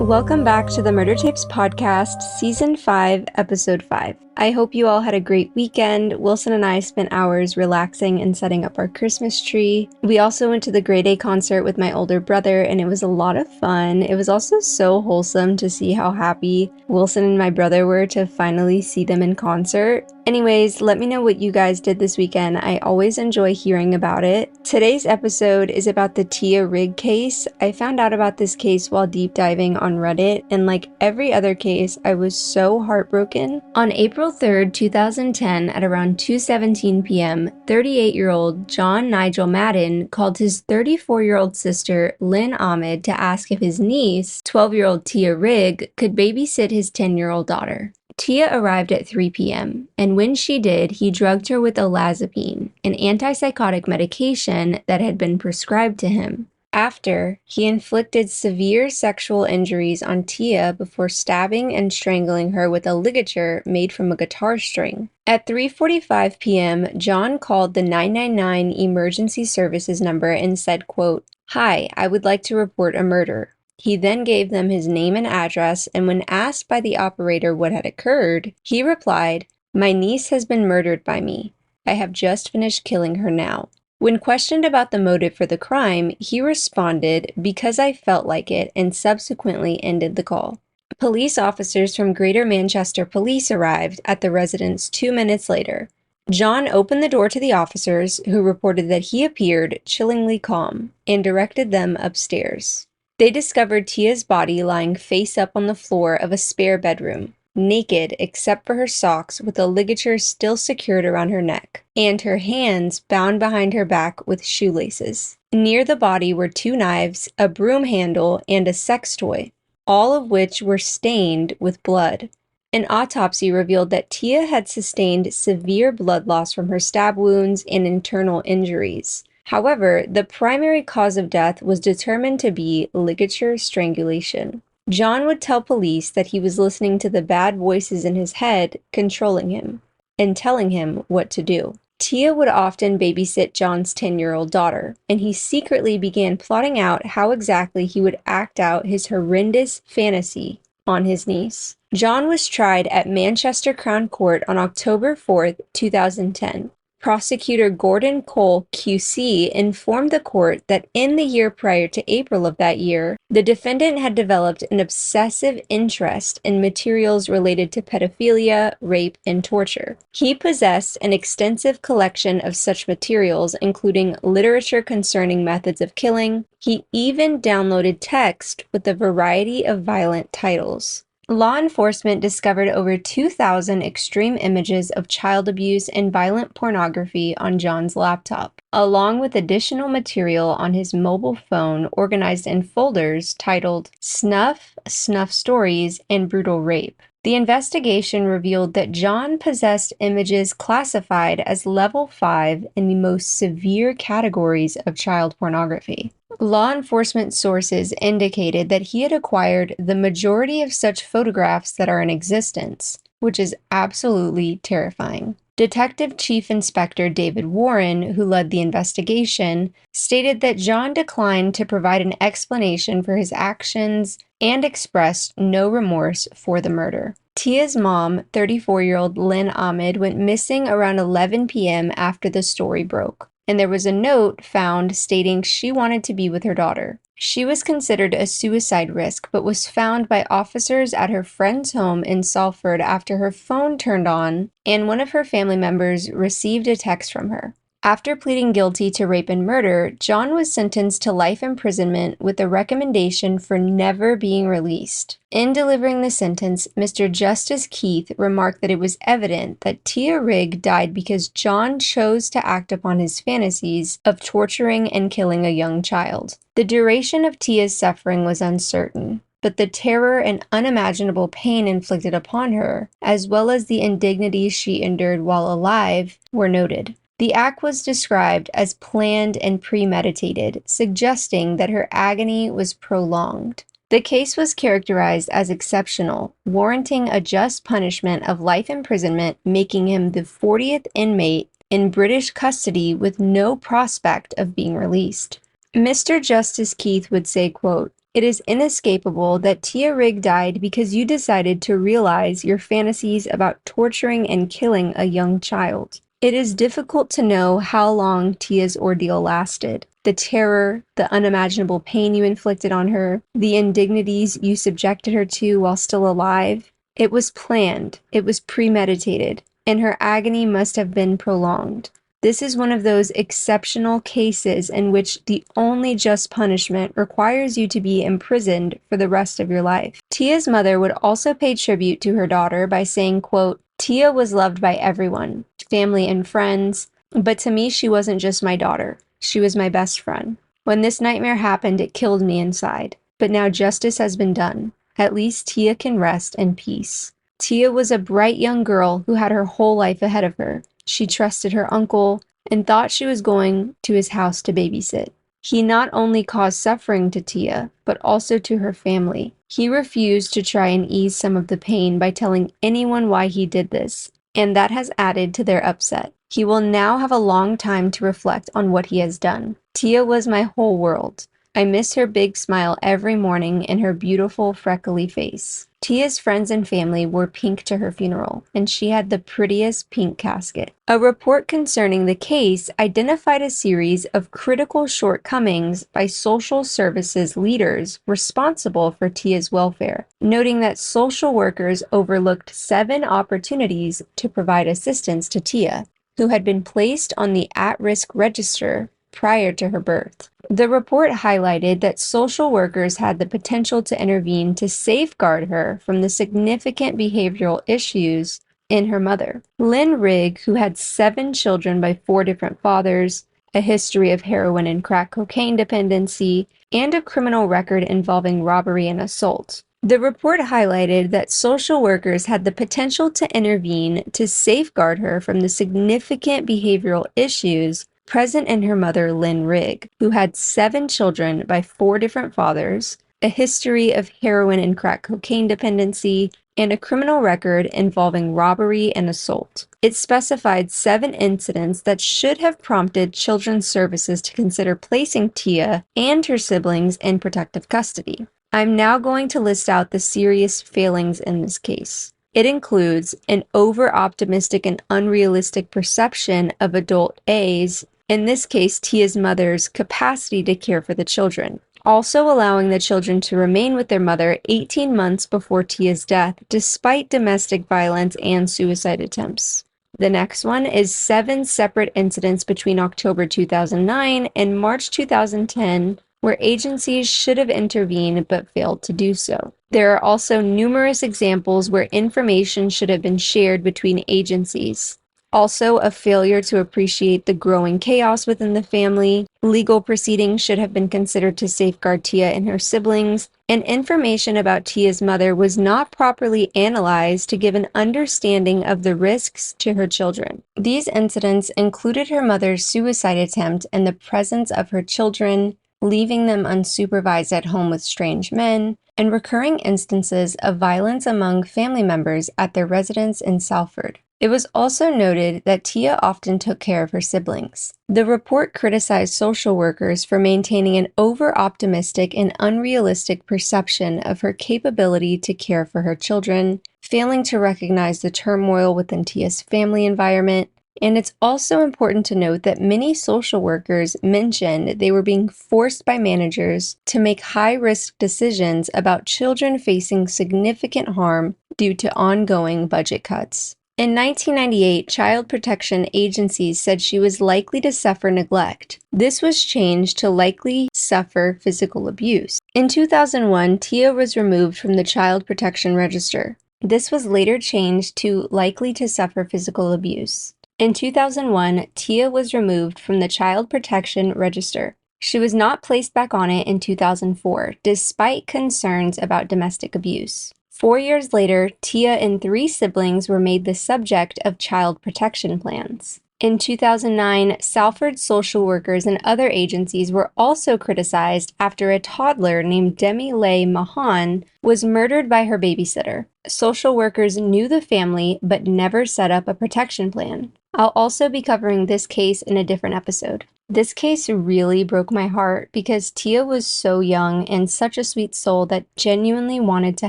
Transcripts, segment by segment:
Welcome back to the Murder Tapes Podcast, Season 5, Episode 5. I hope you all had a great weekend. Wilson and I spent hours relaxing and setting up our Christmas tree. We also went to the Grey Day concert with my older brother, and it was a lot of fun. It was also so wholesome to see how happy Wilson and my brother were to finally see them in concert. Anyways, let me know what you guys did this weekend. I always enjoy hearing about it. Today's episode is about the Tia Rigg case. I found out about this case while deep diving on Reddit, and like every other case, I was so heartbroken. On April 3rd, 2010, at around 2:17 p.m., 38-year-old John Nigel Madden called his 34-year-old sister, Lynn Ahmed, to ask if his niece, 12-year-old Tia Rigg, could babysit his 10-year-old daughter. Tia arrived at 3 p.m., and when she did, he drugged her with olanzapine, an antipsychotic medication that had been prescribed to him. After, he inflicted severe sexual injuries on Tia before stabbing and strangling her with a ligature made from a guitar string. At 3:45 p.m., John called the 999 emergency services number and said, quote, "Hi, I would like to report a murder." He then gave them his name and address, and when asked by the operator what had occurred, he replied, "My niece has been murdered by me. I have just finished killing her now." When questioned about the motive for the crime, he responded, "Because I felt like it," and subsequently ended the call. Police officers from Greater Manchester Police arrived at the residence 2 minutes later. John opened the door to the officers, who reported that he appeared chillingly calm, and directed them upstairs. They discovered Tia's body lying face up on the floor of a spare bedroom, naked except for her socks with a ligature still secured around her neck, and her hands bound behind her back with shoelaces. Near the body were 2 knives, a broom handle, and a sex toy, all of which were stained with blood. An autopsy revealed that Tia had sustained severe blood loss from her stab wounds and internal injuries. However, the primary cause of death was determined to be ligature strangulation. John would tell police that he was listening to the bad voices in his head controlling him and telling him what to do. Tia would often babysit John's 10-year-old daughter, and he secretly began plotting out how exactly he would act out his horrendous fantasy on his niece. John was tried at Manchester Crown Court on October 4th, 2010. Prosecutor Gordon Cole, QC, informed the court that in the year prior to April of that year, the defendant had developed an obsessive interest in materials related to pedophilia, rape, and torture. He possessed an extensive collection of such materials, including literature concerning methods of killing. He even downloaded text with a variety of violent titles. Law enforcement discovered over 2,000 extreme images of child abuse and violent pornography on John's laptop, along with additional material on his mobile phone organized in folders titled Snuff, Snuff Stories, and Brutal Rape. The investigation revealed that John possessed images classified as Level 5 in the most severe categories of child pornography. Law enforcement sources indicated that he had acquired the majority of such photographs that are in existence, which is absolutely terrifying. Detective Chief Inspector David Warren, who led the investigation, stated that John declined to provide an explanation for his actions and expressed no remorse for the murder. Tia's mom, 34-year-old Lynn Ahmed, went missing around 11 p.m. after the story broke, and there was a note found stating she wanted to be with her daughter. She was considered a suicide risk, but was found by officers at her friend's home in Salford after her phone turned on and one of her family members received a text from her. After pleading guilty to rape and murder, John was sentenced to life imprisonment with a recommendation for never being released. In delivering the sentence, Mr. Justice Keith remarked that it was evident that Tia Rigg died because John chose to act upon his fantasies of torturing and killing a young child. The duration of Tia's suffering was uncertain, but the terror and unimaginable pain inflicted upon her, as well as the indignities she endured while alive, were noted. The act was described as planned and premeditated, suggesting that her agony was prolonged. The case was characterized as exceptional, warranting a just punishment of life imprisonment, making him the 40th inmate in British custody with no prospect of being released. Mr. Justice Keith would say, quote, It is inescapable that Tia Rigg died because you decided to realize your fantasies about torturing and killing a young child. It is difficult to know how long Tia's ordeal lasted. The terror, the unimaginable pain you inflicted on her, the indignities you subjected her to while still alive. It was planned, it was premeditated, and her agony must have been prolonged. This is one of those exceptional cases in which the only just punishment requires you to be imprisoned for the rest of your life. Tia's mother would also pay tribute to her daughter by saying, quote, "Tia was loved by everyone, family and friends, but to me she wasn't just my daughter. She was my best friend. When this nightmare happened, it killed me inside. But now justice has been done. At least Tia can rest in peace." Tia was a bright young girl who had her whole life ahead of her. She trusted her uncle and thought she was going to his house to babysit. He not only caused suffering to Tia, but also to her family. He refused to try and ease some of the pain by telling anyone why he did this, and that has added to their upset. He will now have a long time to reflect on what he has done. Tia was my whole world. I miss her big smile every morning and her beautiful freckly face. Tia's friends and family wore pink to her funeral, and she had the prettiest pink casket. A report concerning the case identified a series of critical shortcomings by social services leaders responsible for Tia's welfare, noting that social workers overlooked 7 opportunities to provide assistance to Tia, who had been placed on the at-risk register prior to her birth. The report highlighted that social workers had the potential to intervene to safeguard her from the significant behavioral issues in her mother. Lynn Rigg, who had 7 children by 4 different fathers, a history of heroin and crack cocaine dependency, and a criminal record involving robbery and assault. The report highlighted that social workers had the potential to intervene to safeguard her from the significant behavioral issues present in her mother, Lynn Rigg, who had 7 children by 4 different fathers, a history of heroin and crack cocaine dependency, and a criminal record involving robbery and assault. It specified 7 incidents that should have prompted Children's Services to consider placing Tia and her siblings in protective custody. I'm now going to list out the serious failings in this case. It includes an over-optimistic and unrealistic perception of adult A's, in this case Tia's mother's, capacity to care for the children. Also allowing the children to remain with their mother 18 months before Tia's death, despite domestic violence and suicide attempts. The next one is 7 separate incidents between October 2009 and March 2010 where agencies should have intervened but failed to do so. There are also numerous examples where information should have been shared between agencies. Also, a failure to appreciate the growing chaos within the family. Legal proceedings should have been considered to safeguard Tia and her siblings, and information about Tia's mother was not properly analyzed to give an understanding of the risks to her children. These incidents included her mother's suicide attempt in the presence of her children, leaving them unsupervised at home with strange men, and recurring instances of violence among family members at their residence in Salford. It was also noted that Tia often took care of her siblings. The report criticized social workers for maintaining an over-optimistic and unrealistic perception of her capability to care for her children, failing to recognize the turmoil within Tia's family environment. And it's also important to note that many social workers mentioned they were being forced by managers to make high-risk decisions about children facing significant harm due to ongoing budget cuts. In 1998, child protection agencies said she was likely to suffer neglect. This was changed to likely suffer physical abuse. In 2001, Tia was removed from the Child Protection Register. This was later changed to likely to suffer physical abuse. In 2001, Tia was removed from the Child Protection Register. She was not placed back on it in 2004, despite concerns about domestic abuse. 4 years later, Tia and 3 siblings were made the subject of child protection plans. In 2009, Salford social workers and other agencies were also criticized after a toddler named Demi Leigh Mahan was murdered by her babysitter. Social workers knew the family but never set up a protection plan. I'll also be covering this case in a different episode. This case really broke my heart because Tia was so young and such a sweet soul that genuinely wanted to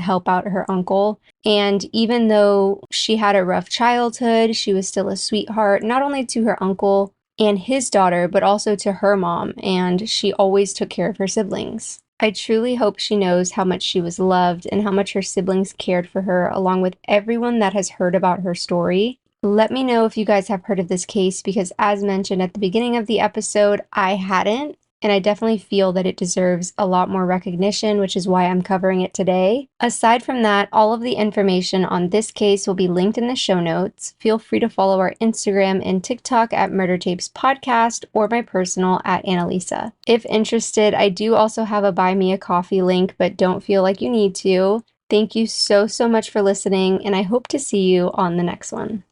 help out her uncle. And even though she had a rough childhood, she was still a sweetheart, not only to her uncle and his daughter, but also to her mom, and she always took care of her siblings. I truly hope she knows how much she was loved and how much her siblings cared for her, along with everyone that has heard about her story. Let me know if you guys have heard of this case because, as mentioned at the beginning of the episode, I hadn't, and I definitely feel that it deserves a lot more recognition, which is why I'm covering it today. Aside from that, all of the information on this case will be linked in the show notes. Feel free to follow our Instagram and TikTok at Murder Tapes Podcast or my personal at Annalisa. If interested, I do also have a Buy Me a Coffee link, but don't feel like you need to. Thank you so much for listening, and I hope to see you on the next one.